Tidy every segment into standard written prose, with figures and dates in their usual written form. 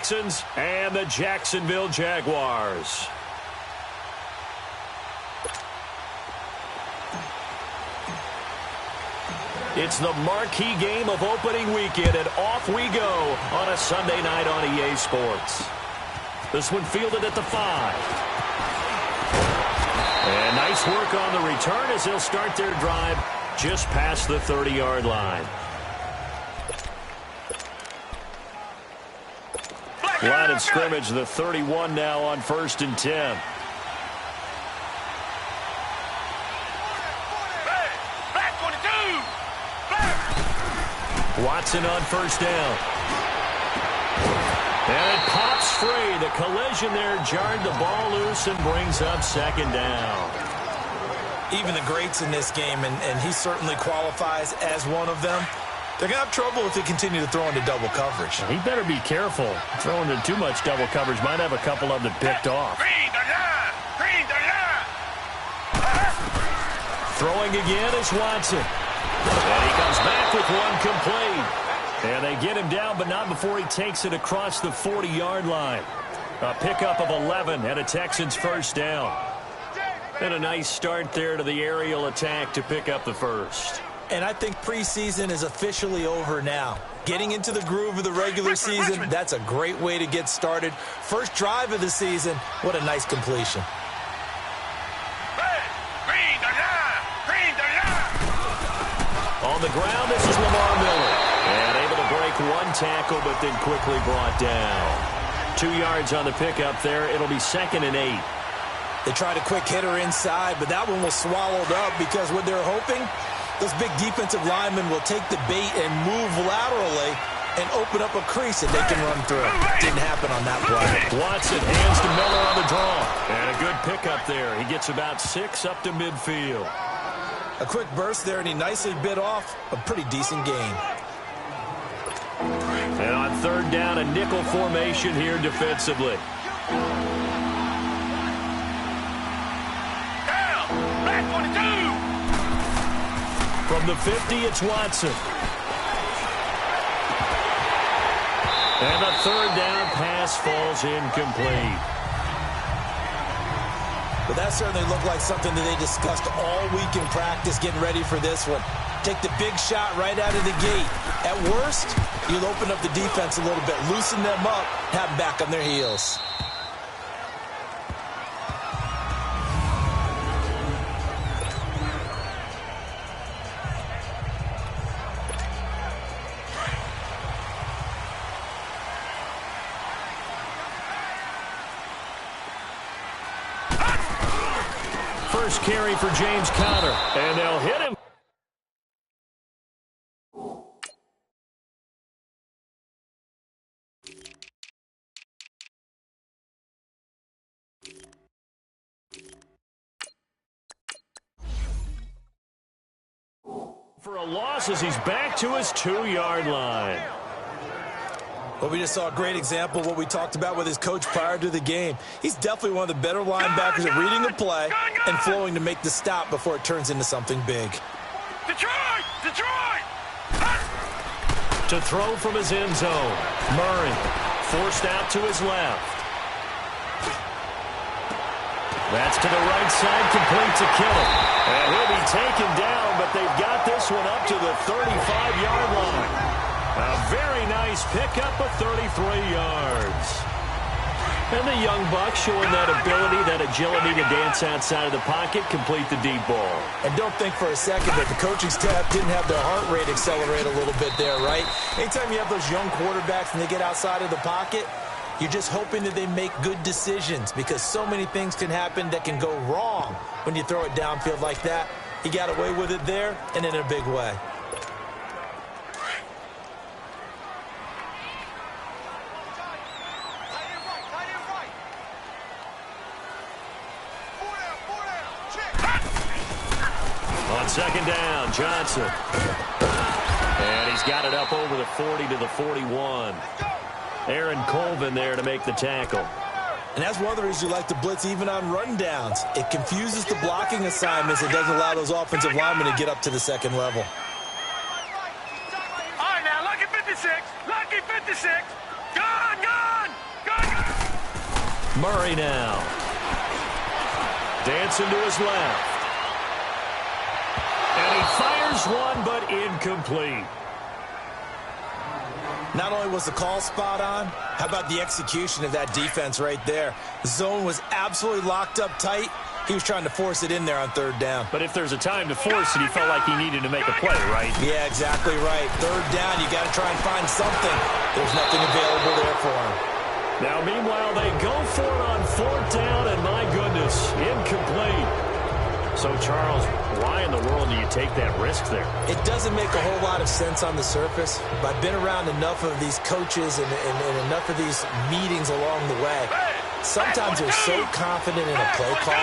Texans and the Jacksonville Jaguars. It's the marquee game of opening weekend, and off we go on a Sunday night on EA Sports. This one fielded at the 5. And nice work on the return as they'll start their drive just past the 30-yard line. Line of scrimmage, the 31 now on 1st and 10. Watson on 1st down. And it pops free. The collision there jarred the ball loose and brings up 2nd down. Even the greats in this game, and he certainly qualifies as one of them, they're going to have trouble if they continue to throw into double coverage. He better be careful. Throwing into too much double coverage might have a couple of them picked off. Throwing again is Watson. And he comes back with one complete. And they get him down, but not before he takes it across the 40-yard line. A pickup of 11 and a Texans 1st down. And a nice start there to the aerial attack to pick up the 1st. And I think preseason is officially over now. Getting into the groove of the regular season, that's a great way to get started. First drive of the season, what a nice completion. On the ground, this is Lamar Miller. And able to break one tackle, but then quickly brought down. 2 yards on the pickup there. It'll be 2nd and 8. They tried a quick hitter inside, but that one was swallowed up because what they're hoping, those big defensive linemen will take the bait and move laterally and open up a crease that they can run through. Didn't happen on that play. Watson hands to Miller on the draw. And a good pickup there. He gets about 6 up to midfield. A quick burst there, and he nicely bit off a pretty decent gain. And on 3rd down, a nickel formation here defensively. From the 50, it's Watson. And a 3rd down pass falls incomplete. But that certainly looked like something that they discussed all week in practice getting ready for this one. Take the big shot right out of the gate. At worst, you'll open up the defense a little bit, loosen them up, have them back on their heels. First carry for James Conner, and they'll hit him. For a loss as he's back to his 2-yard line. Well, we just saw a great example of what we talked about with his coach prior to the game. He's definitely one of the better linebackers at reading a play and flowing to make the stop before it turns into something big. Detroit! To throw from his end zone. Murray forced out to his left. That's to the right side, complete to Kittle. And he'll be taken down, but they've got this one up to the 35-yard line. A very nice pickup of 33 yards. And the young buck showing that ability, that agility to dance outside of the pocket, complete the deep ball. And don't think for a second that the coaching staff didn't have their heart rate accelerate a little bit there, right? Anytime you have those young quarterbacks and they get outside of the pocket, you're just hoping that they make good decisions because so many things can happen that can go wrong when you throw it downfield like that. He got away with it there and in a big way. On 2nd down, Johnson. And he's got it up over the 40 to the 41. Aaron Colvin there to make the tackle. And that's one of the reasons you like to blitz even on rundowns. It confuses the blocking assignments. It doesn't allow those offensive linemen to get up to the second level. All right, now, lucky 56. Lucky 56. Gone, gone. Murray now. Dancing to his left. And he fires one, but incomplete. Not only was the call spot on, how about the execution of that defense right there? The zone was absolutely locked up tight. He was trying to force it in there on third down. But if there's a time to force it, he felt like he needed to make a play, right? Yeah, exactly right. Third down, you got to try and find something. There's nothing available there for him. Now, meanwhile, they go for it on fourth down, and my goodness, incomplete. So, Charles, why in the world do you take that risk there? It doesn't make a whole lot of sense on the surface, but I've been around enough of these coaches and enough of these meetings along the way. Sometimes they're so confident in a play call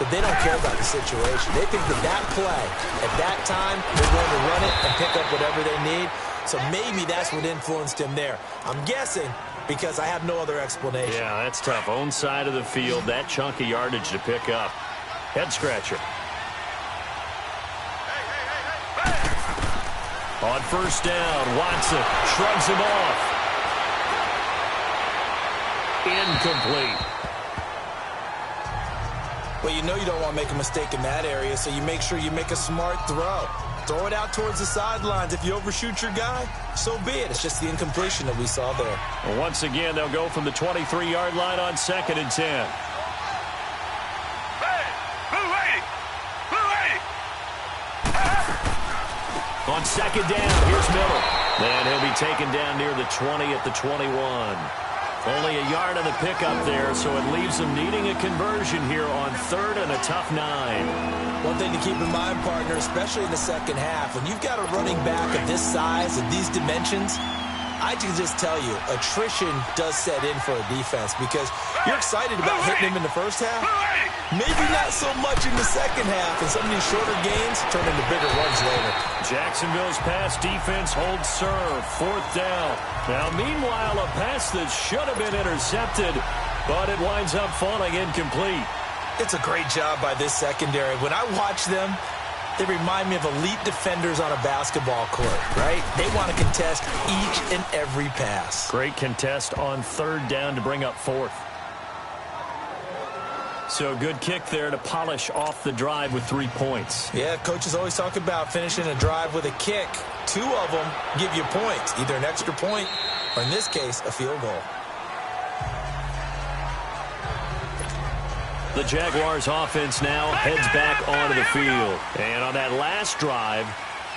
that they don't care about the situation. They think that play, at that time, they're going to run it and pick up whatever they need. So maybe that's what influenced him there. I'm guessing because I have no other explanation. Yeah, that's tough. Own side of the field, that chunk of yardage to pick up. Head scratcher. On first down, Watson shrugs him off. Incomplete. Well, you know you don't want to make a mistake in that area, so you make sure you make a smart throw. Throw it out towards the sidelines. If you overshoot your guy, so be it. It's just the incompletion that we saw there. Well, once again, they'll go from the 23-yard line on 2nd and 10. On second down, here's Miller. And he'll be taken down near the 20 at the 21. Only a yard on the pickup there, so it leaves them needing a conversion here on 3rd and a tough 9. One thing to keep in mind, partner, especially in the second half, when you've got a running back of this size and these dimensions, I can just tell you, attrition does set in for a defense because you're excited about hitting him in the first half. Maybe not so much in the second half, and some of these shorter gains turn into bigger runs later. Jacksonville's pass defense holds serve. 4th down. Now, meanwhile, a pass that should have been intercepted, but it winds up falling incomplete. It's a great job by this secondary. When I watch them, they remind me of elite defenders on a basketball court, right? They want to contest each and every pass. Great contest on 3rd down to bring up 4th. So good kick there to polish off the drive with 3 points. Yeah, coaches always talk about finishing a drive with a kick. 2 of them give you points, either an extra point or, in this case, a field goal. The Jaguars offense now heads back onto the field. And on that last drive,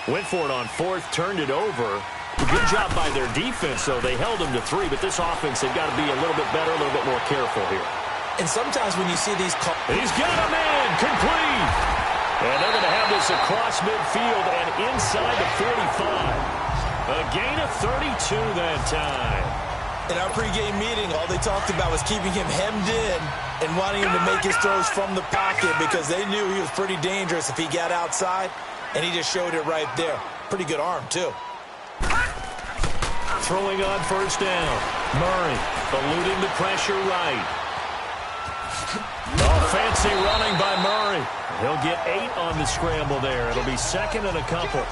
went for it on 4th, turned it over. Good job by their defense, though. They held them to 3, but this offense, they've got to be a little bit better, a little bit more careful here. And sometimes when you see these calls... He's got a man, complete! And they're going to have this across midfield and inside the 45. A gain of 32 that time. In our pregame meeting, all they talked about was keeping him hemmed in and wanting him to make his throws from the pocket because they knew he was pretty dangerous if he got outside, and he just showed it right there. Pretty good arm, too. Throwing on first down. Murray eluding the pressure right. Oh, fancy running by Murray. He'll get 8 on the scramble there. It'll be 2nd and a couple.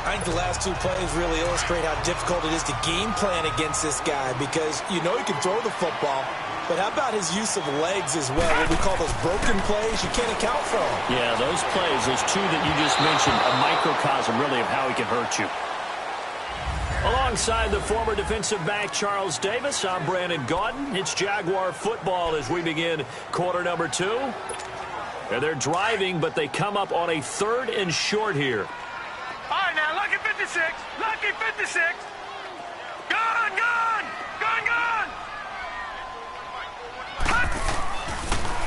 I think the last 2 plays really illustrate how difficult it is to game plan against this guy because you know he can throw the football, but how about his use of legs as well? What we call those broken plays, you can't account for them. Yeah, those plays, those 2 that you just mentioned, a microcosm really of how he can hurt you. Alongside the former defensive back Charles Davis, I'm Brandon Gaudin. It's Jaguar football as we begin quarter number 2. And they're driving, but they come up on a 3rd and short here. All right, now, lucky 56. Lucky 56. Gone, gone. Gone, gone.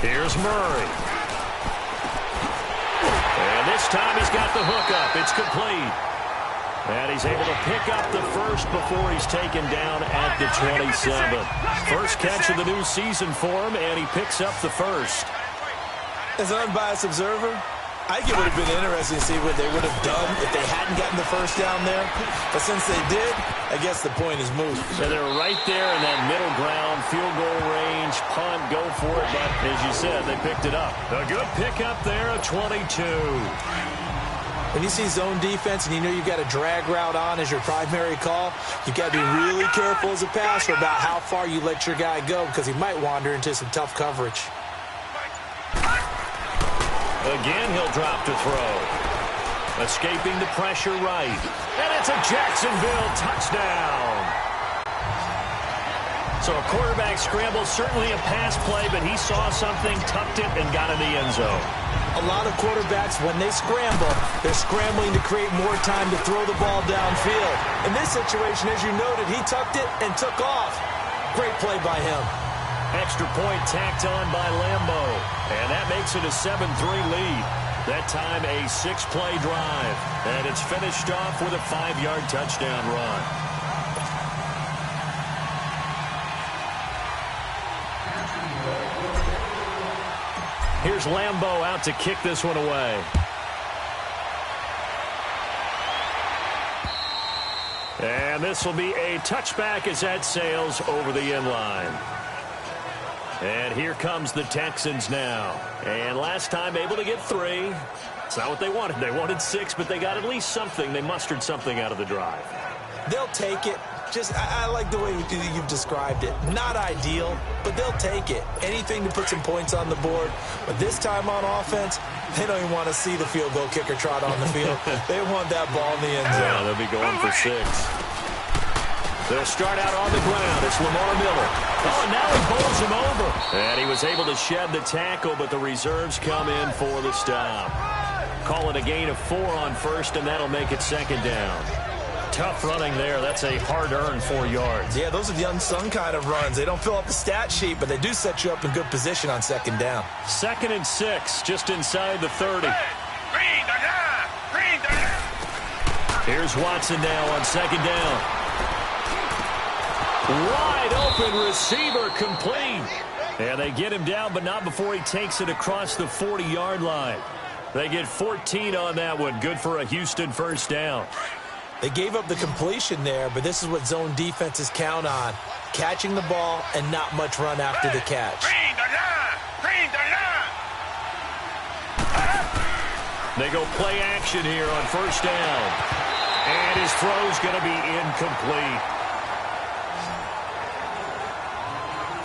Here's Murray. And this time he's got the hook up. It's complete. And he's able to pick up the first before he's taken down at the 27. First catch of the new season for him, and he picks up the first. As an unbiased observer, I think it would have been interesting to see what they would have done if they hadn't gotten the first down there. But since they did, I guess the point is moot. So they're right there in that middle ground, field goal range, punt, go for it. But as you said, they picked it up. A good pickup there, a 22. When you see zone defense and you know you've got a drag route on as your primary call, you've got to be really careful as a passer about how far you let your guy go because he might wander into some tough coverage. Again, he'll drop to throw. Escaping the pressure right. And it's a Jacksonville touchdown. So a quarterback scramble, certainly a pass play, but he saw something, tucked it, and got in the end zone. A lot of quarterbacks, when they scramble, they're scrambling to create more time to throw the ball downfield. In this situation, as you noted, he tucked it and took off. Great play by him. Extra point tacked on by Lambo. And that makes it a 7-3 lead. That time a 6-play drive. And it's finished off with a 5-yard touchdown run. Here's Lambo out to kick this one away. And this will be a touchback as that sails over the end line. And here comes the Texans now. And last time able to get 3. It's not what they wanted. They wanted 6, but they got at least something. They mustered something out of the drive. They'll take it. I like the way you've described it. Not ideal, but they'll take it. Anything to put some points on the board. But this time on offense, they don't even want to see the field goal kicker trot on the field. They want that ball in the end zone. Yeah, they'll be going for 6. They'll start out on the ground. It's Lamar Miller. Oh, and now he bowls him over. And he was able to shed the tackle, but the reserves come in for the stop. Call it a gain of 4 on first, and that'll make it 2nd down. Tough running there. That's a hard-earned 4 yards. Yeah, those are the unsung kind of runs. They don't fill up the stat sheet, but they do set you up in good position on 2nd down. 2nd and 6, just inside the 30. Here's Watson now on 2nd down. Wide open receiver complete. And they get him down, but not before he takes it across the 40-yard line. They get 14 on that one. Good for a Houston 1st down. They gave up the completion there, but this is what zone defenses count on. Catching the ball and not much run after the catch. They go play action here on 1st down. And his throw's going to be incomplete.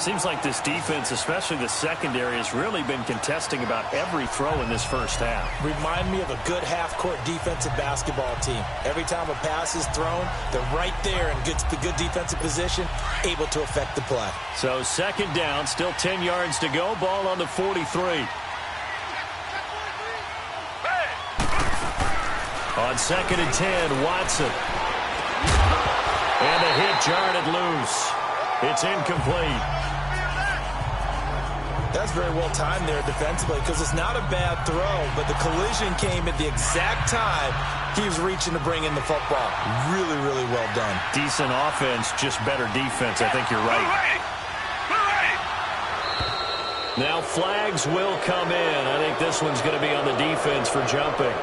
Seems like this defense, especially the secondary, has really been contesting about every throw in this 1st half. Remind me of a good half-court defensive basketball team. Every time a pass is thrown, they're right there in good defensive position, able to affect the play. So 2nd down, still 10 yards to go. Ball on the 43. On 2nd and 10, Watson. And a hit jarred it loose. It's incomplete. That's very well timed there defensively because it's not a bad throw, but the collision came at the exact time he was reaching to bring in the football. Really, really well done. Decent offense, just better defense. I think you're right. Now flags will come in. I think this one's going to be on the defense for jumping.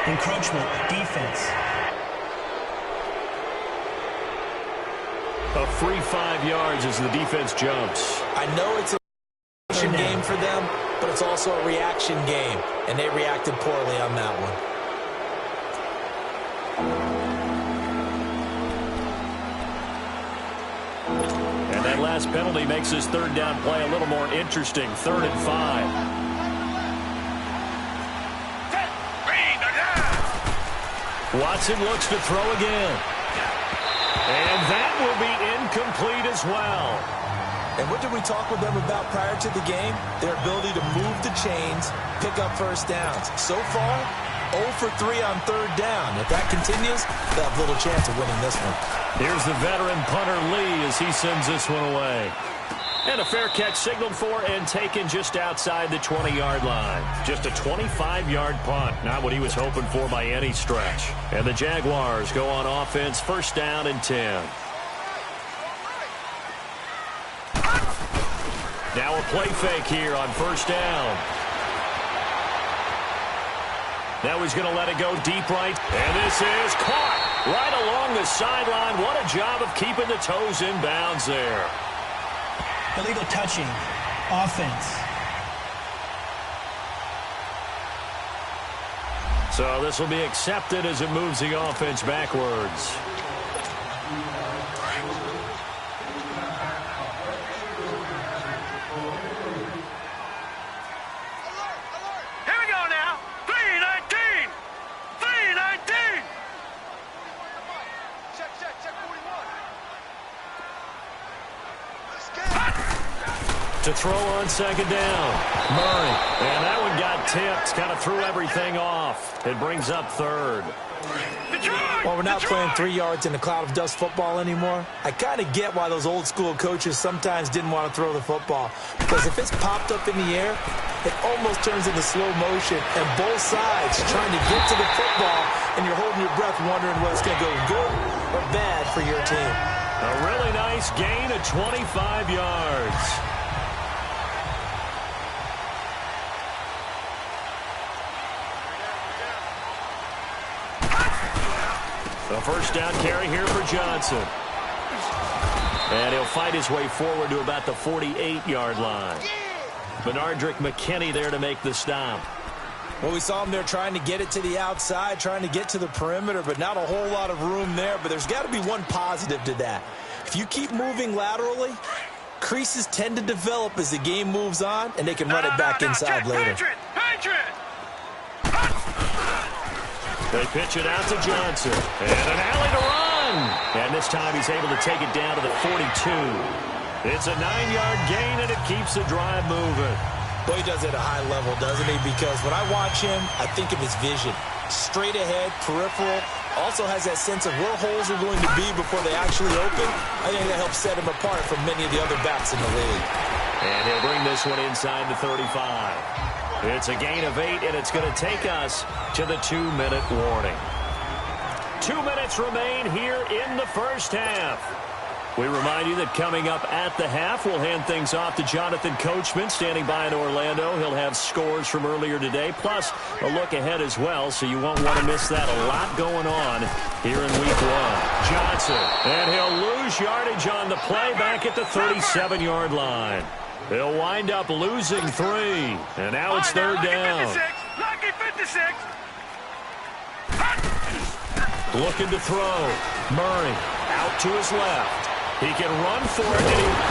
Encroachment, defense. A free 5 yards as the defense jumps. I know it's a reaction game for them, but it's also a reaction game, and they reacted poorly on that one. And that last penalty makes his 3rd down play a little more interesting. 3rd and 5. Watson looks to throw again. And that will be incomplete as well. And what did we talk with them about prior to the game? Their ability to move the chains, pick up 1st downs. So far, 0 for 3 on 3rd down. If that continues, they'll have little chance of winning this one. Here's the veteran punter Lee as he sends this one away. And a fair catch signaled for and taken just outside the 20-yard line. Just a 25-yard punt. Not what he was hoping for by any stretch. And the Jaguars go on offense, 1st down and 10. Now a play fake here on 1st down. Now he's going to let it go deep right. And this is caught right along the sideline. What a job of keeping the toes in bounds there. Illegal touching. Offense. So this will be accepted as it moves the offense backwards. Here we go now. 319. 319. Check 41. To throw on second down. Murray. And that one got tipped. Kind of threw everything off. It brings up third. Well, we're not playing 3 yards in a cloud of dust football anymore. I kind of get why those old school coaches sometimes didn't want to throw the football. Because if it's popped up in the air, it almost turns into slow motion. And both sides trying to get to the football, and you're holding your breath wondering whether it's going to go good or bad for your team. A really nice gain of 25 yards. A first down carry here for Johnson. And he'll fight his way forward to about the 48-yard line. Benardrick McKinney there to make the stop. Well, we saw him there trying to get it to the outside, trying to get to the perimeter, but not a whole lot of room there. But there's got to be one positive to that. If you keep moving laterally, creases tend to develop as the game moves on, and they can run it back inside later. They pitch it out to Johnson. And an alley to run. And this time he's able to take it down to the 42. It's a 9-yard gain, and it keeps the drive moving. Well, he does it at a high level, doesn't he? Because when I watch him, I think of his vision. Straight ahead, peripheral. Also has that sense of where holes are going to be before they actually open. I think that helps set him apart from many of the other backs in the league. And he'll bring this one inside the 35. It's a gain of 8, and it's going to take us to the 2-minute warning. 2 minutes remain here in the first half. We remind you that coming up at the half, we'll hand things off to Jonathan Coachman standing by in Orlando. He'll have scores from earlier today, plus a look ahead as well, so you won't want to miss that. A lot going on here in week 1. Johnson, and he'll lose yardage on the play back at the 37-yard line. They'll wind up losing 3, and now it's third down. Lucky 56. Looking to throw. Murray out to his left. He can run for it.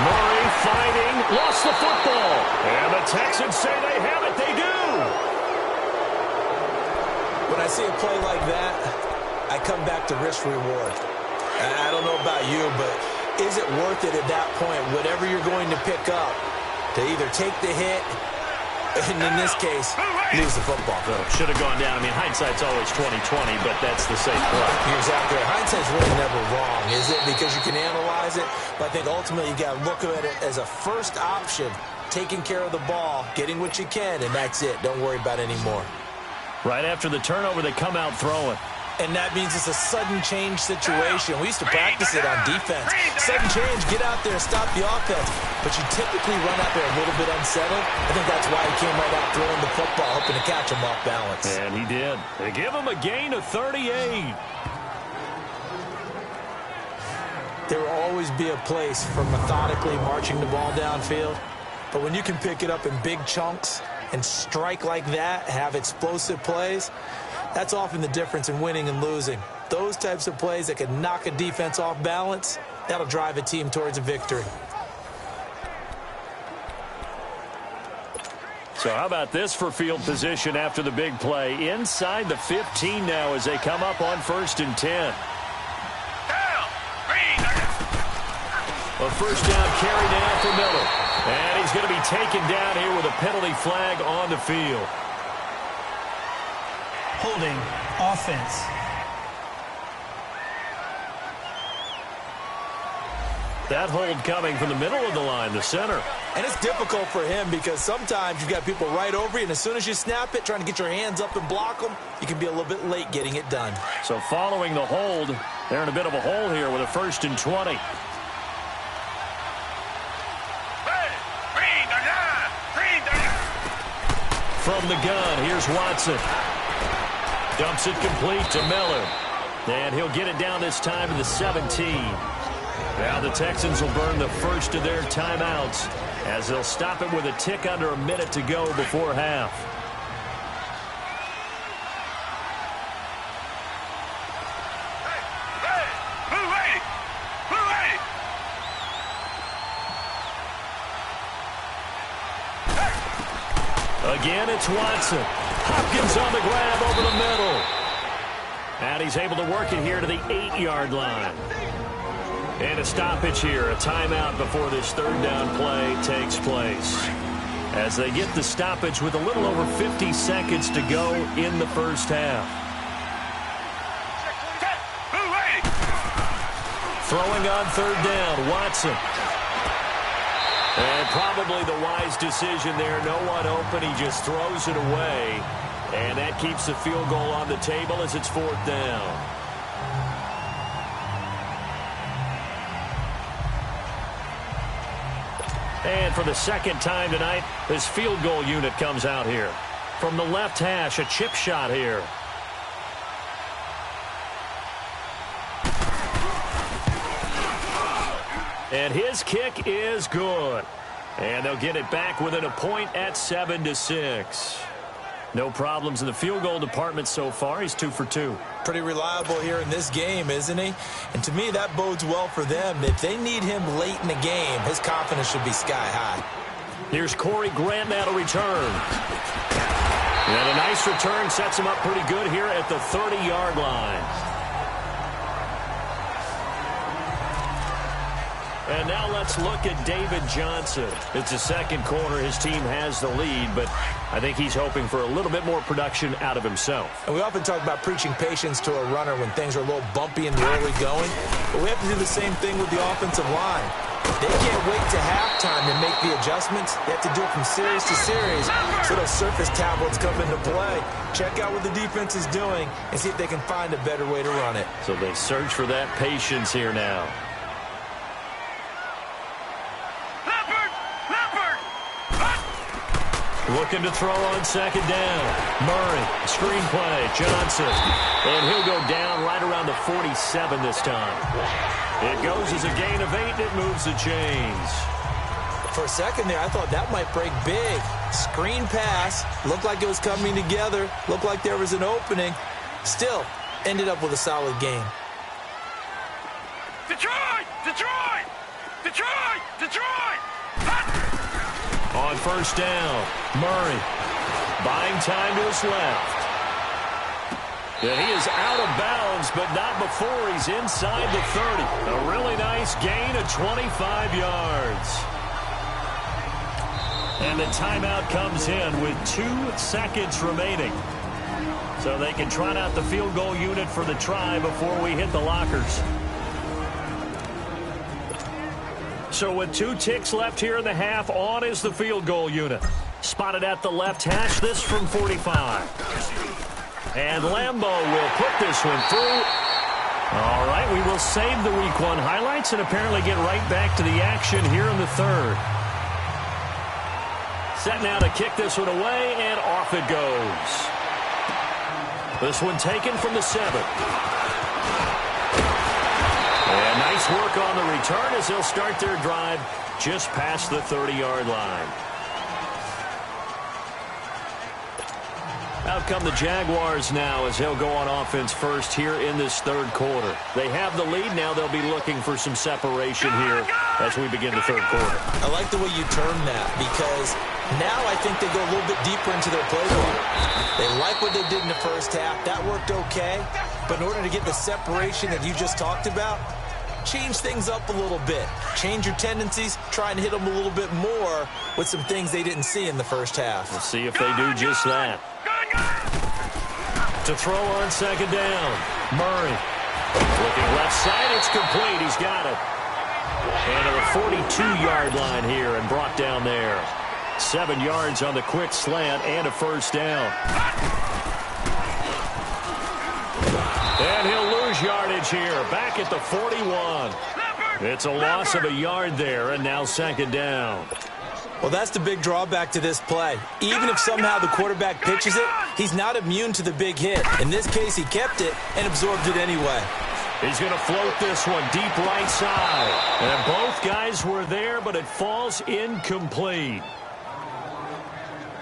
Murray fighting. Lost the football. And the Texans say they have it. They do. When I see a play like that, I come back to risk-reward. I don't know about you, but is it worth it at that point, whatever you're going to pick up, to either take the hit, and in this case, lose the football? Should have gone down. I mean, hindsight's always 20/20, but that's the safe play. You're exactly right. Hindsight's really never wrong, is it? Because you can analyze it, but I think ultimately you got to look at it as a first option, taking care of the ball, getting what you can, and that's it. Don't worry about it anymore. Right after the turnover, they come out throwing. And that means it's a sudden change situation. We used to practice it on defense. Sudden change, get out there and stop the offense. But you typically run out there a little bit unsettled. I think that's why he came right out throwing the football, hoping to catch him off balance. And he did. They give him a gain of 38. There will always be a place for methodically marching the ball downfield. But when you can pick it up in big chunks and strike like that, have explosive plays, that's often the difference in winning and losing. Those types of plays that can knock a defense off balance, that'll drive a team towards a victory. So how about this for field position after the big play? Inside the 15 now as they come up on 1st and 10. A first down carry down for Miller. And he's going to be taken down here with a penalty flag on the field. Holding offense. That hold coming from the middle of the line, the center. And it's difficult for him because sometimes you've got people right over you, and as soon as you snap it, trying to get your hands up and block them, you can be a little bit late getting it done. So following the hold, they're in a bit of a hole here with a 1st and 20. From the gun, here's Watson. Dumps it complete to Miller. And he'll get it down this time to the 17. Now the Texans will burn the first of their timeouts as they'll stop it with a tick under a minute to go before half. Again, it's Watson. Hopkins on the grab over the middle. And he's able to work it here to the 8-yard line. And a stoppage here, a timeout before this third down play takes place. As they get the stoppage with a little over 50 seconds to go in the first half. Throwing on third down, Watson. And probably the wise decision there. No one open. He just throws it away. And that keeps the field goal on the table as it's fourth down. And for the second time tonight, this field goal unit comes out here. From the left hash, a chip shot here. And his kick is good. And they'll get it back within a point at 7-6. No problems in the field goal department so far. He's 2 for 2. Pretty reliable here in this game, isn't he? And to me, that bodes well for them. If they need him late in the game, his confidence should be sky high. Here's Corey Grant now to return. And a nice return sets him up pretty good here at the 30-yard line. And now let's look at David Johnson. It's the second quarter. His team has the lead, but I think he's hoping for a little bit more production out of himself. And we often talk about preaching patience to a runner when things are a little bumpy in the early going, but we have to do the same thing with the offensive line. They can't wait to halftime to make the adjustments. They have to do it from series to series, so those surface tablets come into play. Check out what the defense is doing and see if they can find a better way to run it. So they search for that patience here now. Looking to throw on second down. Murray, screen play, Johnson. And he'll go down right around the 47 this time. It goes as a gain of 8. It moves the chains. For a second there, I thought that might break big. Screen pass. Looked like it was coming together. Looked like there was an opening. Still, ended up with a solid game. Detroit! Detroit! Detroit! Detroit! On first down, Murray buying time to his left. And he is out of bounds, but not before he's inside the 30. A really nice gain of 25 yards. And the timeout comes in with 2 seconds remaining. So they can trot out the field goal unit for the try before we hit the lockers. So with 2 ticks left here in the half, on is the field goal unit. Spotted at the left hash, this from 45. And Lambeau will put this one through. All right, we will save the Week 1 highlights and apparently get right back to the action here in the third. Set now to kick this one away, and off it goes. This one taken from the 7. And nice work on the return as they'll start their drive just past the 30-yard line. Out come the Jaguars now as they'll go on offense first here in this third quarter. They have the lead. Now they'll be looking for some separation here as we begin the third quarter. I like the way you term that because now I think they go a little bit deeper into their playbook. They like what they did in the first half. That worked okay. But in order to get the separation that you just talked about, change things up a little bit. Change your tendencies. Try and hit them a little bit more with some things they didn't see in the first half. We'll see if they do just that. To throw on second down, Murray. Looking left side, it's complete. He's got it. And to the 42-yard line here and brought down there. 7 yards on the quick slant and a first down. And he'll lose yardage here, back at the 41. It's a loss of a yard there, and now second down. Well, that's the big drawback to this play. Even if somehow the quarterback pitches it, he's not immune to the big hit. In this case, he kept it and absorbed it anyway. He's going to float this one deep right side. And both guys were there, but it falls incomplete.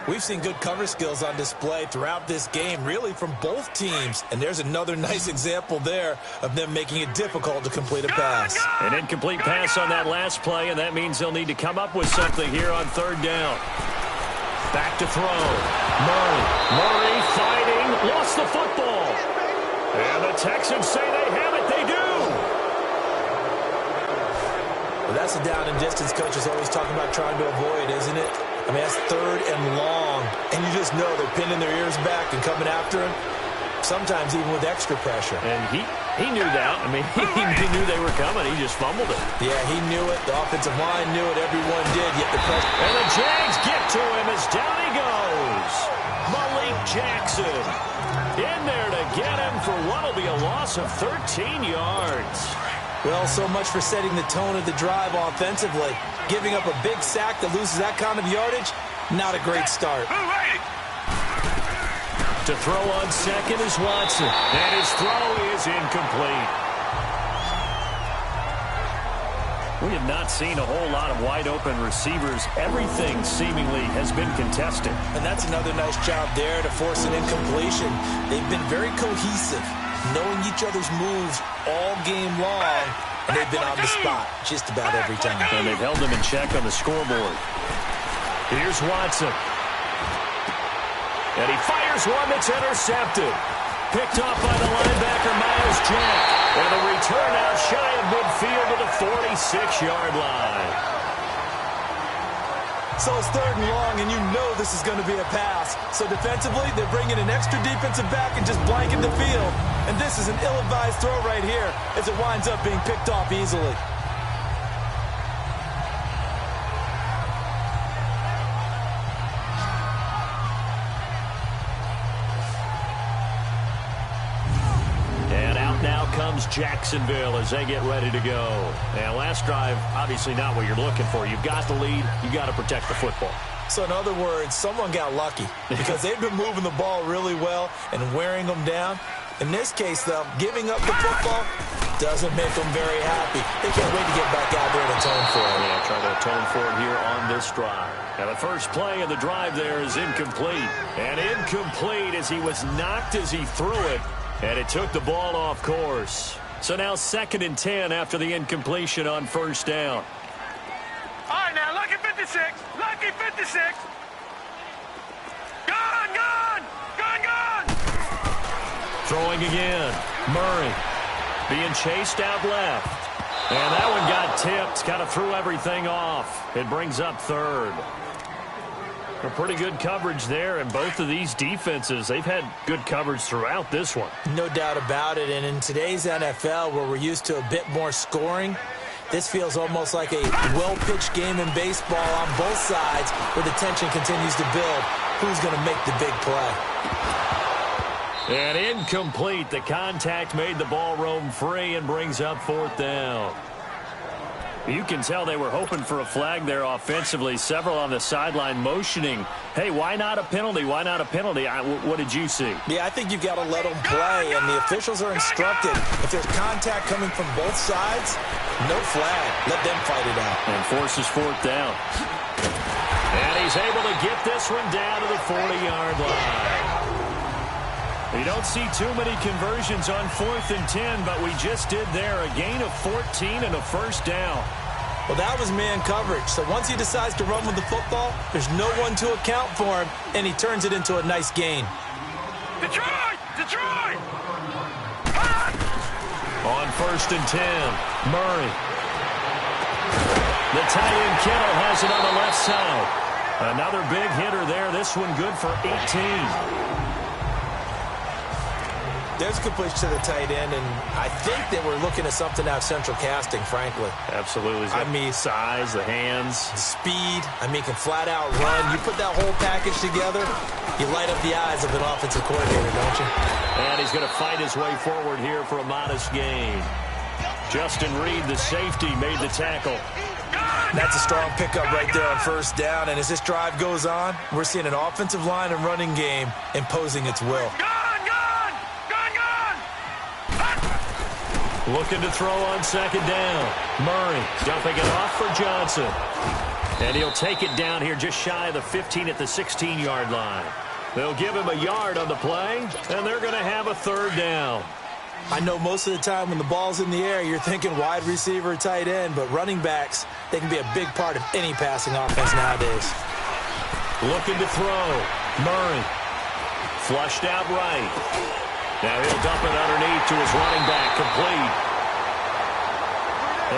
We've seen good cover skills on display throughout this game, really from both teams. And there's another nice example there of them making it difficult to complete a pass. An incomplete pass on that last play, and that means they'll need to come up with something here on third down. Back to throw. Murray fighting. Lost the football. And the Texans say they have it. They do. Well, that's a down and distance coach is always talking about trying to avoid, isn't it? I mean, that's 3rd and long. And you just know they're pinning their ears back and coming after him. Sometimes even with extra pressure. And he knew that. I mean, he knew they were coming. He just fumbled it. Yeah, he knew it. The offensive line knew it. Everyone did. Yet the pressure. And the Jags get to him as down he goes. Malik Jackson in there to get him for what will be a loss of 13 yards. Well, so much for setting the tone of the drive offensively. Giving up a big sack that loses that kind of yardage, not a great start. To throw on second is Watson, and his throw is incomplete. We have not seen a whole lot of wide-open receivers. Everything seemingly has been contested. And that's another nice job there to force an incompletion. They've been very cohesive, knowing each other's moves all game long, and they've been on the spot just about every time. And they've held them in check on the scoreboard. Here's Watson. And he fires one that's intercepted. Picked off by the linebacker, Miles Jack. And a return out shy of midfield to the 46-yard line. So it's 3rd and long, and you know this is going to be a pass. So defensively, they're bringing an extra defensive back and just blanking the field. And this is an ill-advised throw right here as it winds up being picked off easily. Jacksonville as they get ready to go. Now, last drive, obviously not what you're looking for. You've got the lead. You've got to protect the football. So, in other words, someone got lucky because they've been moving the ball really well and wearing them down. In this case, though, giving up the football doesn't make them very happy. They can't wait to get back out there and atone for it. Yeah, trying to atone for it here on this drive. Now, the first play of the drive there is incomplete. And incomplete as he was knocked as he threw it. And it took the ball off course. So now 2nd and 10 after the incompletion on first down. All right, now, lucky 56. Lucky 56. Gone. Throwing again. Murray being chased out left. And that one got tipped. Kind of threw everything off. It brings up 3rd. A pretty good coverage there, and both of these defenses, they've had good coverage throughout this one. No doubt about it, and in today's NFL, where we're used to a bit more scoring, this feels almost like a well-pitched game in baseball on both sides, where the tension continues to build. Who's going to make the big play? And incomplete. The contact made the ball roam free and brings up 4th down. You can tell they were hoping for a flag there offensively. Several on the sideline motioning, hey, why not a penalty? Why not a penalty? What did you see? Yeah, I think you've got to let them play, and the officials are instructed. If there's contact coming from both sides, no flag. Let them fight it out. And forces 4th down. And he's able to get this one down to the 40-yard line. You don't see too many conversions on 4th and 10, but we just did there. A gain of 14 and a first down. Well, that was man coverage. So once he decides to run with the football, there's no one to account for him, and he turns it into a nice gain. Detroit! On 1st and 10, Murray. The tight end Kittle has it on the left side. Another big hitter there. This one good for 18. There's a completion to the tight end, and I think they were looking at something out of central casting, frankly. Absolutely. I mean, size, the hands. Speed. I mean, can flat out run. You put that whole package together, you light up the eyes of an offensive coordinator, don't you? And he's going to fight his way forward here for a modest gain. Justin Reed, the safety, made the tackle. That's a strong pickup right there on first down, and as this drive goes on, we're seeing an offensive line and running game imposing its will. Looking to throw on 2nd down. Murray dumping it off for Johnson. And he'll take it down here just shy of the 15 at the 16-yard line. They'll give him a yard on the play, and they're going to have a 3rd down. I know most of the time when the ball's in the air, you're thinking wide receiver, tight end, but running backs, they can be a big part of any passing offense nowadays. Looking to throw. Murray. Flushed out right. Now he'll dump it underneath to his running back. Complete.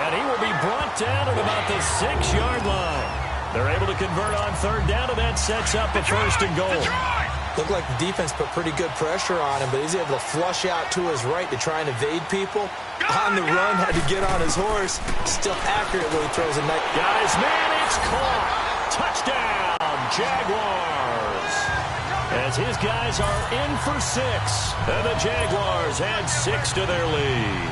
And he will be brought down at about the 6-yard line. They're able to convert on third down, and that sets up a first and goal. Looked like the defense put pretty good pressure on him, but he's able to flush out to his right to try and evade people. On the run, had to get on his horse. Still accurate when he throws a nice. Guys, man, it's caught. Touchdown, Jaguars. As his guys are in for 6, and the Jaguars add 6 to their lead.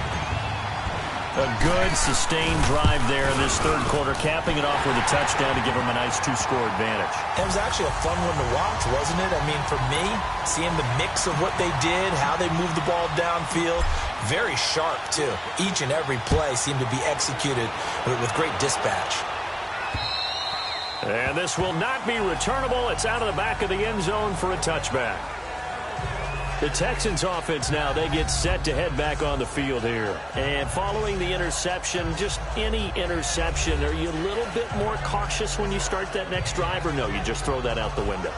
A good, sustained drive there in this third quarter, capping it off with a touchdown to give them a nice 2-score advantage. It was actually a fun one to watch, wasn't it? I mean, for me, seeing the mix of what they did, how they moved the ball downfield, very sharp, too. Each and every play seemed to be executed with great dispatch. And this will not be returnable. It's out of the back of the end zone for a touchback. The Texans offense now, they get set to head back on the field here. And following the interception, just any interception, are you a little bit more cautious when you start that next drive, or no, you just throw that out the window?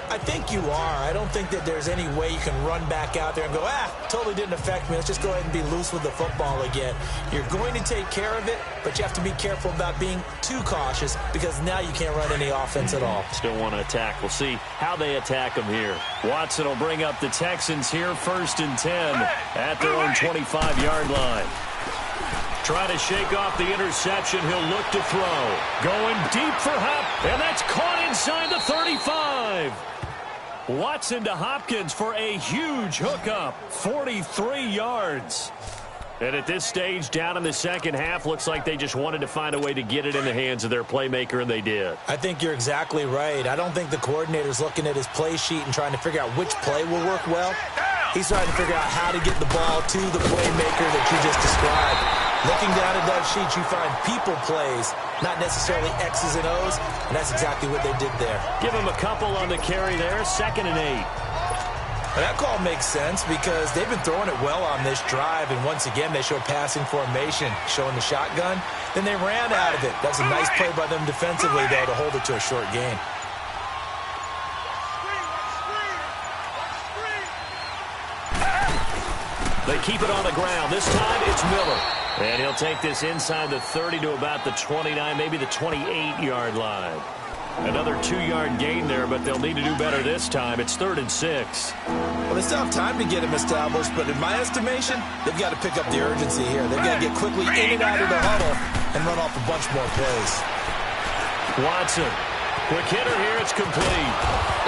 I think you are. I don't think that there's any way you can run back out there and go, totally didn't affect me. Let's just go ahead and be loose with the football again. You're going to take care of it, but you have to be careful about being too cautious because now you can't run any offense at all. Still want to attack. We'll see how they attack them here. Watson will bring up the Texans here, 1st and 10 at their own 25-yard line. Trying to shake off the interception. He'll look to throw. Going deep for Hop, and that's caught inside the 35. Watson to Hopkins for a huge hookup, 43 yards. And at this stage, down in the second half, looks like they just wanted to find a way to get it in the hands of their playmaker, and they did. I think you're exactly right. I don't think the coordinator's looking at his play sheet and trying to figure out which play will work well. He's trying to figure out how to get the ball to the playmaker that you just described. Looking down at that sheet, you find people plays, not necessarily X's and O's, and that's exactly what they did there. Give him a couple on the carry there, 2nd and 8. And that call makes sense because they've been throwing it well on this drive, and once again, they show passing formation, showing the shotgun. Then they ran out of it. That's a nice play by them defensively, though, to hold it to a short gain. They keep it on the ground. This time, it's Miller. And he'll take this inside the 30 to about the 29, maybe the 28-yard line. Another 2-yard gain there, but they'll need to do better this time. It's 3rd and 6. Well, they still have time to get him established, but in my estimation, they've got to pick up the urgency here. They've got to get quickly in and out of the huddle and run off a bunch more plays. Watson, quick hitter here, it's complete.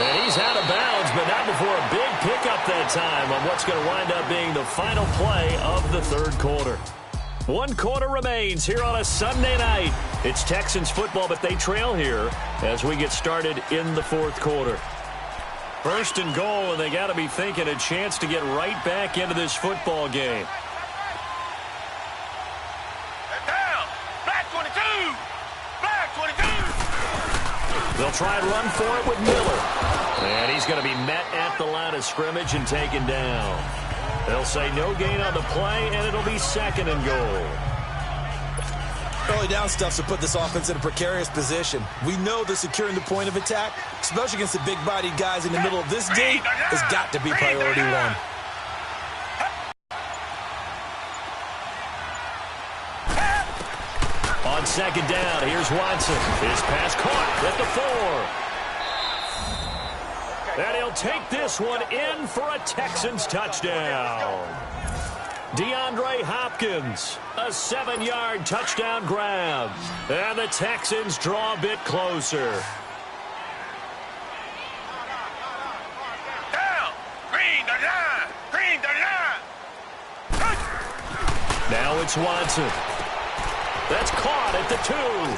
And he's out of bounds, but not before a big pickup that time on what's going to wind up being the final play of the third quarter. 1 quarter remains here on a Sunday night. It's Texans football, but they trail here as we get started in the 4th quarter. 1st and goal, and they got to be thinking a chance to get right back into this football game. Down. Black 22. Black 22. They'll try and run for it with Miller. And he's going to be met at the line of scrimmage and taken down. They'll say no gain on the play, and it'll be 2nd and goal. Early down stuff to put this offense in a precarious position. We know that securing the point of attack, especially against the big-bodied guys in the middle of this D, has got to be priority 1. On 2nd down, here's Watson. His pass caught at the 4. And he'll take this one in for a Texans touchdown. DeAndre Hopkins, a 7-yard touchdown grab. And the Texans draw a bit closer. Down. Green 39. Green 39. Now it's Watson. That's caught at the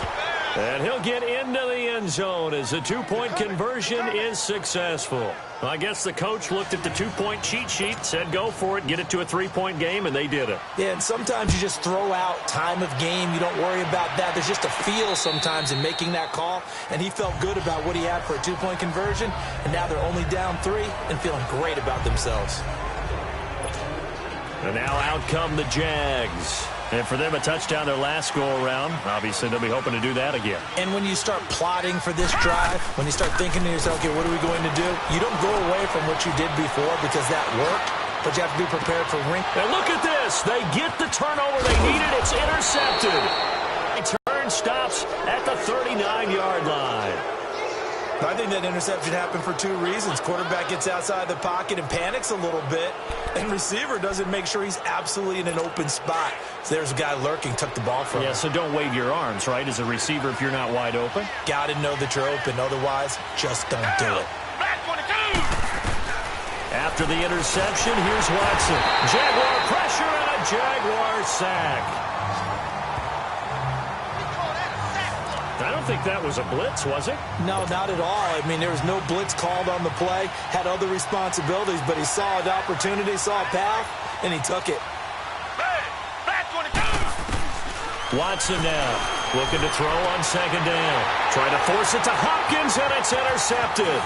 2. And he'll get into the end zone as the 2-point conversion is successful. Well, I guess the coach looked at the 2-point cheat sheet, said go for it, get it to a 3-point game, and they did it. Yeah, and sometimes you just throw out time of game. You don't worry about that. There's just a feel sometimes in making that call, and he felt good about what he had for a 2-point conversion, and now they're only down 3 and feeling great about themselves. And now out come the Jags. And for them, a touchdown their last go-around. Obviously, they'll be hoping to do that again. And when you start plotting for this drive, when you start thinking to yourself, okay, what are we going to do? You don't go away from what you did before because that worked, but you have to be prepared for ring. And look at this. They get the turnover they needed. It's intercepted. Turn stops at the 39-yard line. I think that interception happened for two reasons. Quarterback gets outside the pocket and panics a little bit, and receiver doesn't make sure he's absolutely in an open spot. So there's a guy lurking, took the ball from him. Yeah, so don't wave your arms, right, as a receiver if you're not wide open. Got to know that you're open. Otherwise, just don't do it. After the interception, here's Watson. Jaguar pressure and a Jaguar sack. I don't think that was a blitz, was it? No, not at all. I mean, there was no blitz called on the play. Had other responsibilities, but he saw an opportunity, saw a path, and he took it. Watson now, looking to throw on second down. Trying to force it to Hopkins, and it's intercepted.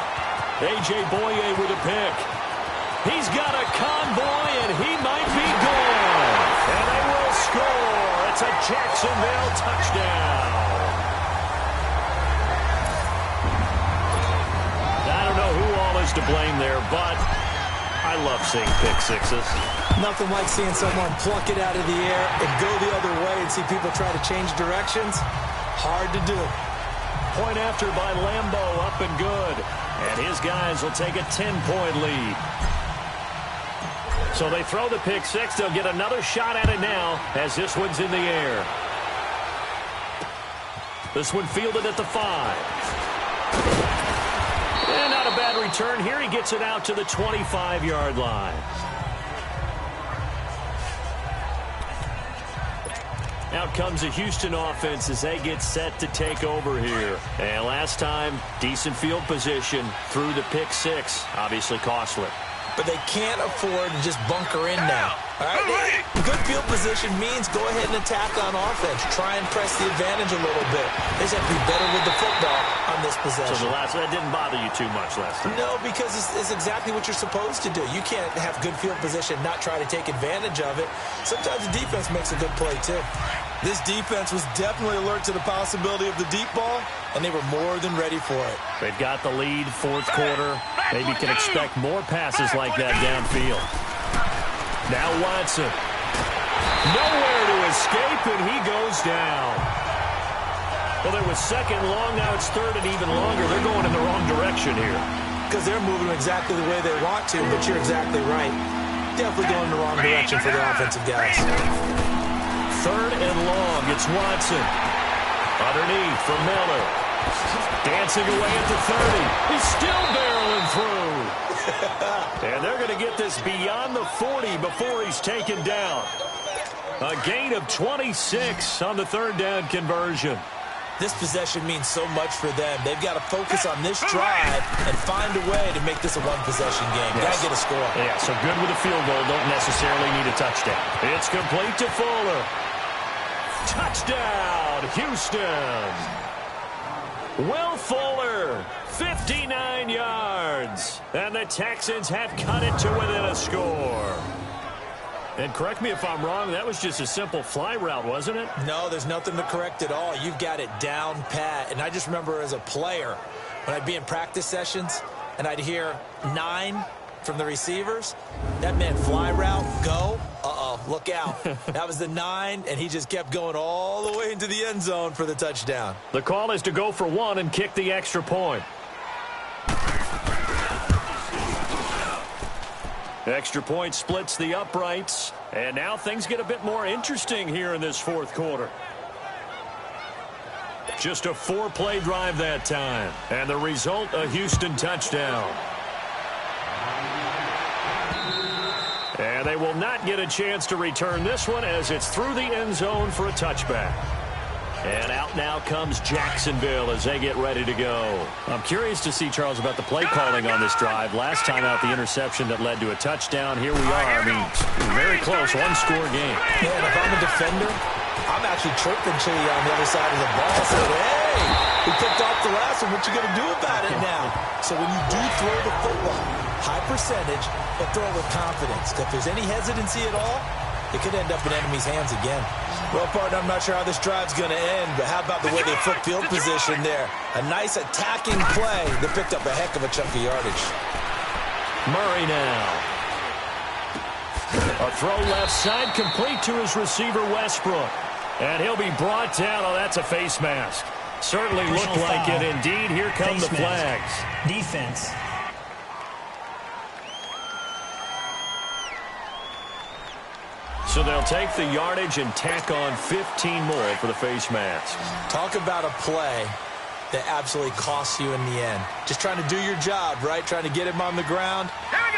A.J. Boye with a pick. He's got a convoy, and he might be gone. And they will score. It's a Jacksonville touchdown. I don't know who all is to blame there, but I love seeing pick sixes. Nothing like seeing someone pluck it out of the air and go the other way and see people try to change directions. Hard to do. Point after by Lambo, up and good. And his guys will take a 10-point lead. So they throw the pick six. They'll get another shot at it now as this one's in the air. This one fielded at the 5. And not a bad return here. He gets it out to the 25-yard line. Out comes the Houston offense as they get set to take over here. And last time, decent field position through the pick six. Obviously costly. But they can't afford to just bunker in now. All right? Good field position means go ahead and attack on offense. Try and press the advantage a little bit. They just have to be better with the football on this possession. So that didn't bother you too much last time? No, because it's exactly what you're supposed to do. You can't have good field position and not try to take advantage of it. Sometimes the defense makes a good play, too. This defense was definitely alert to the possibility of the deep ball, and they were more than ready for it. They've got the lead, fourth quarter. Maybe can expect more passes like that downfield. Now Watson. Nowhere to escape, and he goes down. Well, there was second long. Now it's third and even longer. They're going in the wrong direction here. Because they're moving exactly the way they want to, but you're exactly right. Definitely going in the wrong direction for the offensive guys. Third and long. It's Watson. Underneath for Miller. Dancing away at the 30. He's still barreling through. And they're going to get this beyond the 40 before he's taken down. A gain of 26 on the third down conversion. This possession means so much for them. They've got to focus on this drive and find a way to make this a one-possession game. Yes. Got to get a score. Yeah, so good with a field goal. Don't necessarily need a touchdown. It's complete to Fuller. Touchdown, Houston. Will Fuller, 59 yards. And the Texans have cut it to within a score. And correct me if I'm wrong, that was just a simple fly route, wasn't it? No, there's nothing to correct at all. You've got it down pat. And I just remember as a player, when I'd be in practice sessions and I'd hear 9 from the receivers, that meant fly route, go, look out. That was the 9, and he just kept going all the way into the end zone for the touchdown. The call is to go for 1 and kick the extra point. Extra point splits the uprights, and now things get a bit more interesting here in this fourth quarter. Just a 4-play drive that time, and the result, a Houston touchdown. And they will not get a chance to return this one as it's through the end zone for a touchback. And out now comes Jacksonville as they get ready to go. I'm curious to see, Charles, about the play calling on this drive. Last time out, the interception that led to a touchdown. Here we are. I mean, very close, one-score game. Yeah, and if I'm a defender, I'm actually chirping Chili on the other side of the ball. I said, hey, we picked off the last one. What you going to do about it now? So when you do throw the football, high percentage, but throw it with confidence. If there's any hesitancy at all, it could end up in enemy's hands again. Well, partner, I'm not sure how this drive's going to end, but how about the way they flip field position there? A nice attacking play that picked up a heck of a chunk of yardage. Murray now. A throw left side, complete to his receiver, Westbrook. And he'll be brought down. Oh, that's a face mask. Certainly looked like it indeed. Here come the flags. Defense. So they'll take the yardage and tack on 15 more for the face mask. Talk about a play that absolutely costs you in the end. Just trying to do your job, right? Trying to get him on the ground.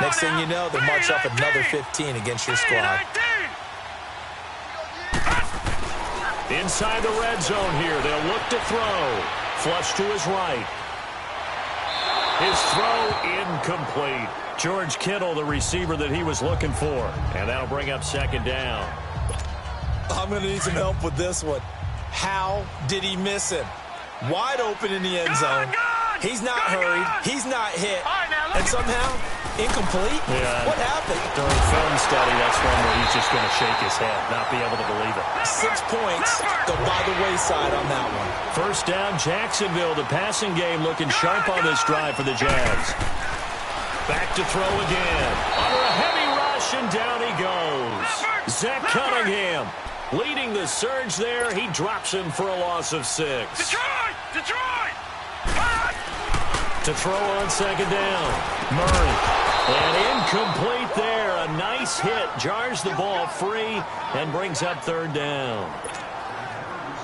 Next thing you know, they march up another 15 against your squad. Inside the red zone here. They'll look to throw. Flush to his right. His throw incomplete. George Kittle, the receiver that he was looking for. And that'll bring up second down. I'm going to need some help with this one. How did he miss him? Wide open in the end zone. He's not hurried. He's not hit. And somehow, incomplete? Yeah. What happened? During film study, that's one where he's just going to shake his head, not be able to believe it. 6 points go by the wayside on that one. First down, Jacksonville. The passing game looking sharp on this drive for the Jags. Back to throw again. Under a heavy rush, and down he goes. Zach Cunningham leading the surge there. He drops him for a loss of 6. Detroit! To throw on second down. Murray. And incomplete there. A nice hit. Jars the ball free and brings up third down.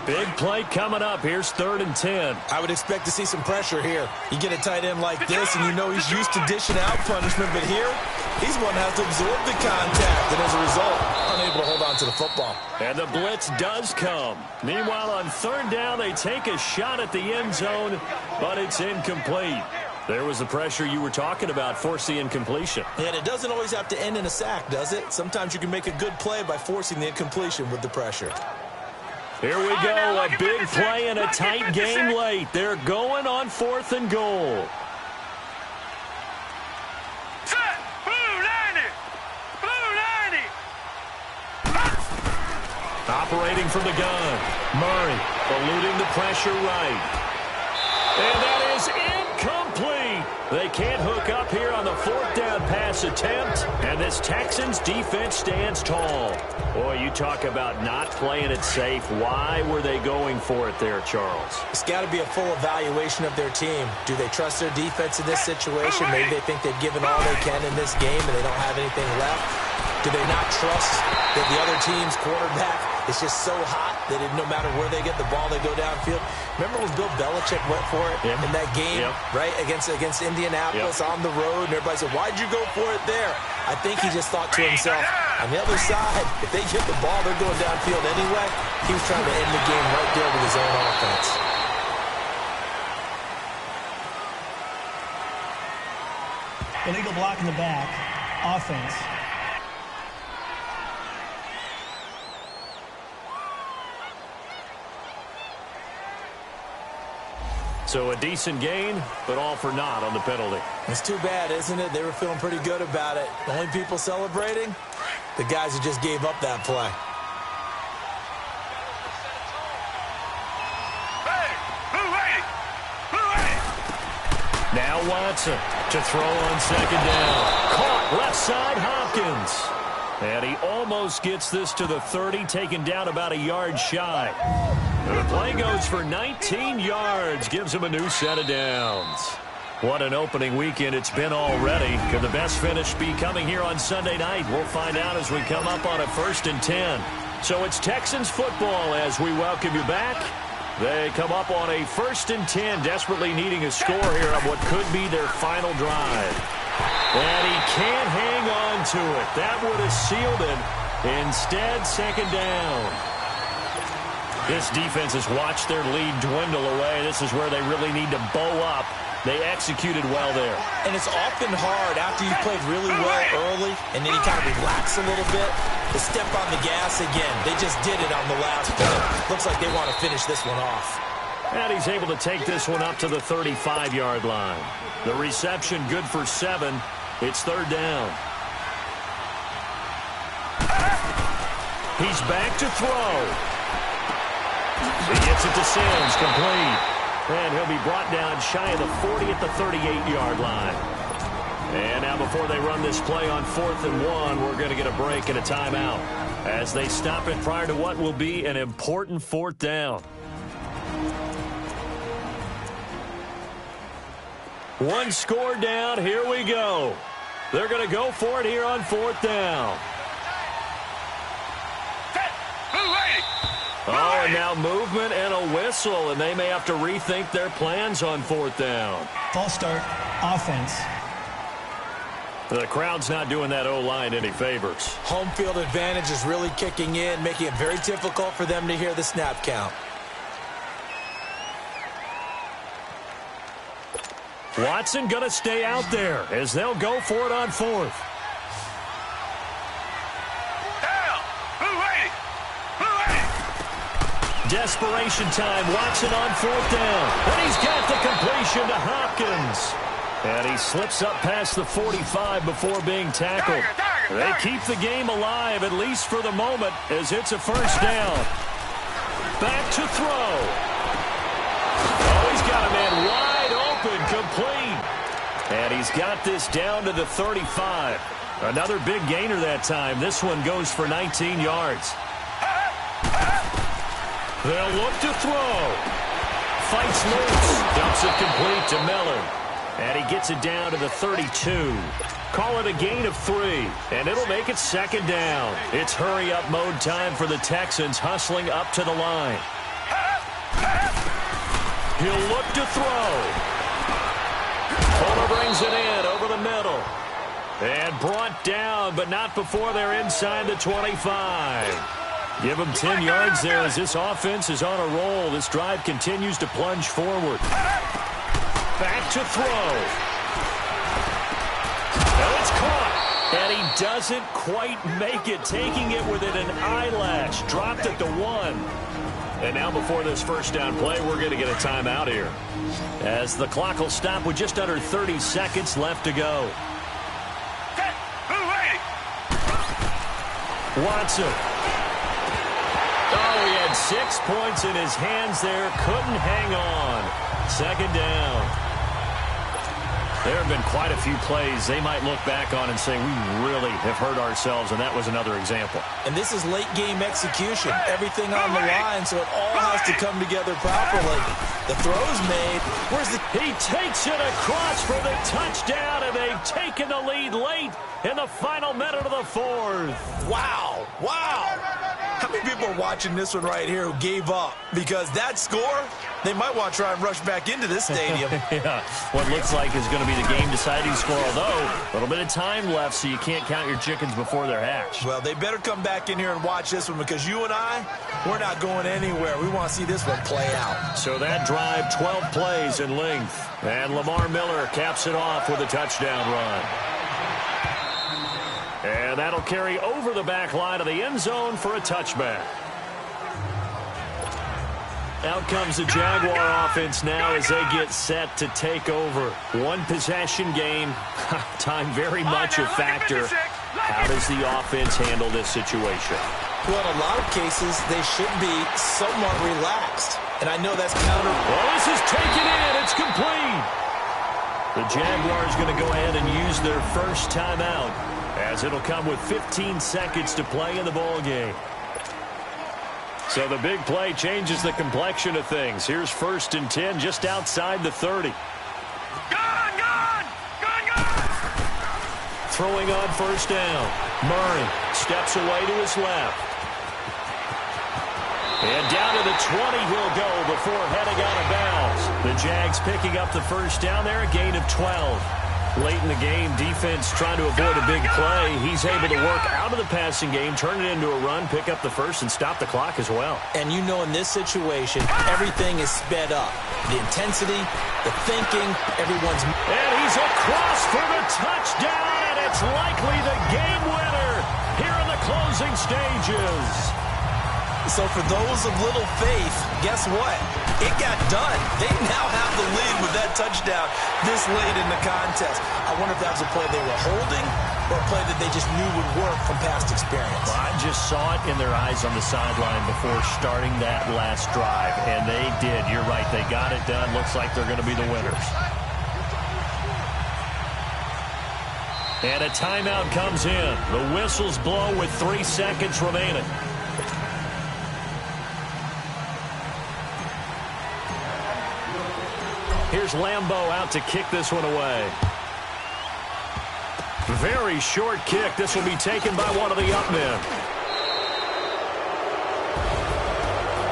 Big play coming up. Here's 3rd and 10. I would expect to see some pressure here. You get a tight end like this, and you know he's used to dishing out punishment, but here, he's one that has to absorb the contact, and as a result, unable to hold on to the football. And the blitz does come. Meanwhile, on 3rd down, they take a shot at the end zone, but it's incomplete. There was the pressure you were talking about, force the incompletion. And it doesn't always have to end in a sack, does it? Sometimes you can make a good play by forcing the incompletion with the pressure. Here we go, a big play in a tight game late. They're going on 4th and goal. Set! Blue 90! Blue 90! Operating from the gun. Murray eluding the pressure right. And that is incomplete. They can't hook up here on the 4th down pass attempt. And this Texans defense stands tall. Boy, you talk about not playing it safe. Why were they going for it there, Charles? It's got to be a full evaluation of their team. Do they trust their defense in this situation? Maybe they think they've given all they can in this game and they don't have anything left. Do they not trust that the other team's quarterback is just so hot that no matter where they get the ball, they go downfield? Remember when Bill Belichick went for it in that game, right, against Indianapolis on the road, and everybody said, why'd you go for it there? I think he just thought to himself, on the other side, if they get the ball, they're going downfield anyway. He was trying to end the game right there with his own offense. Illegal block in the back. Offense. So a decent gain, but all for naught on the penalty. It's too bad, isn't it? They were feeling pretty good about it. The only people celebrating, the guys who just gave up that play. Hey! Blue 80! Blue 80! Now Watson to throw on second down. Caught left side Hopkins. And he almost gets this to the 30, taken down about a yard shy. And the play goes for 19 yards, gives him a new set of downs. What an opening weekend it's been already. Could the best finish be coming here on Sunday night? We'll find out as we come up on a 1st and 10. So it's Texans football as we welcome you back. They come up on a 1st and 10, desperately needing a score here on what could be their final drive. And he can't hang on to it. That would have sealed it. Instead, second down. This defense has watched their lead dwindle away. This is where they really need to bow up. They executed well there. And it's often hard after you played really well early and then you kind of relax a little bit to step on the gas again. They just did it on the last play. Looks like they want to finish this one off. And he's able to take this one up to the 35-yard line. The reception good for 7. It's 3rd down. He's back to throw. He gets it to Sims, complete. And he'll be brought down shy of the 40 at the 38-yard line. And now before they run this play on 4th and 1, we're going to get a break and a timeout as they stop it prior to what will be an important 4th down. One score down. Here we go. They're going to go for it here on 4th down. Oh, and now movement and a whistle, and they may have to rethink their plans on 4th down. False start, offense. The crowd's not doing that O-line any favors. Home field advantage is really kicking in, making it very difficult for them to hear the snap count. Watson going to stay out there as they'll go for it on 4th. Desperation time. Watson on 4th down. And he's got the completion to Hopkins. And he slips up past the 45 before being tackled. They keep the game alive, at least for the moment, as it's a 1st down. Back to throw. Oh, he's got a man wide open, complete. And he's got this down to the 35. Another big gainer that time. This one goes for 19 yards. They'll look to throw. Fights loose. Dumps it complete to Miller. And he gets it down to the 32. Call it a gain of 3. And it'll make it 2nd down. It's hurry-up mode time for the Texans, hustling up to the line. He'll look to throw. Fuller brings it in over the middle. And brought down, but not before they're inside the 25. Give them 10 yards there as this offense is on a roll. This drive continues to plunge forward. Back to throw. Now it's caught. And he doesn't quite make it, taking it within an eyelash. Dropped at the 1. And now before this 1st down play, we're going to get a timeout here, as the clock will stop with just under 30 seconds left to go. Watson. Oh, he had 6 points in his hands there. Couldn't hang on. 2nd down. There have been quite a few plays they might look back on and say, we really have hurt ourselves, and that was another example. And this is late-game execution. Everything on the line, so it all has to come together properly. The throw's made. He takes it across for the touchdown, and they've taken the lead late in the final minute of the 4th. Wow. How many people are watching this one right here who gave up? Because that score, they might want to try and rush back into this stadium. Yeah, what looks like is going to be the game-deciding score, although a little bit of time left, so you can't count your chickens before they're hatched. Well, they better come back in here and watch this one, because you and I, we're not going anywhere. We want to see this one play out. So that drive, 12 plays in length. And Lamar Miller caps it off with a touchdown run. And that'll carry over the back line of the end zone for a touchback. Out comes the Jaguar offense now as they get set to take over. One possession game. Time very much a factor. How does the offense handle this situation? Well, in a lot of cases, they should be somewhat relaxed. And I know that's counter. Well, this is taken in. It's complete. The Jaguars going to go ahead and use their first timeout, as it'll come with 15 seconds to play in the ball game. So the big play changes the complexion of things. Here's 1st and 10 just outside the 30. Gone! Throwing on 1st down. Murray steps away to his left. And down to the 20 he'll go before heading out of bounds. The Jags picking up the 1st down there, a gain of 12. Late in the game, defense trying to avoid a big play. He's able to work out of the passing game, turn it into a run, pick up the 1st, and stop the clock as well. And you know in this situation, everything is sped up. The intensity, the thinking, everyone's... And he's across for the touchdown, and it's likely the game winner here in the closing stages. So for those of little faith, guess what? It got done. They now have the lead with that touchdown this late in the contest. I wonder if that was a play they were holding or a play that they just knew would work from past experience? Well, I just saw it in their eyes on the sideline before starting that last drive, and they did. You're right. They got it done. Looks like they're going to be the winners. And a timeout comes in. The whistles blow with 3 seconds remaining. Here's Lambeau out to kick this one away. Very short kick. This will be taken by one of the up men.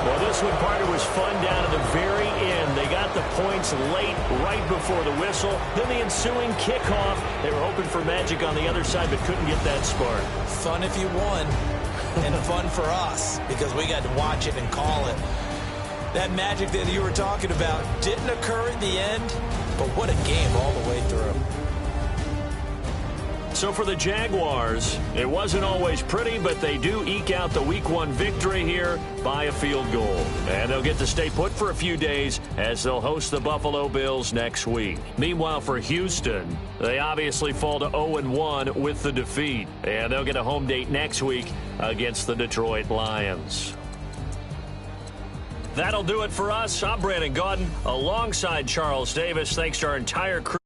Well, this one, partner, was fun down at the very end. They got the points late, right before the whistle. Then the ensuing kickoff. They were hoping for magic on the other side, but couldn't get that spark. Fun if you won, and fun for us, because we got to watch it and call it. That magic that you were talking about didn't occur at the end, but what a game all the way through. So for the Jaguars, it wasn't always pretty, but they do eke out the Week 1 victory here by a field goal. And they'll get to stay put for a few days as they'll host the Buffalo Bills next week. Meanwhile, for Houston, they obviously fall to 0-1 with the defeat. And they'll get a home date next week against the Detroit Lions. That'll do it for us. I'm Brandon Gaudin alongside Charles Davis. Thanks to our entire crew.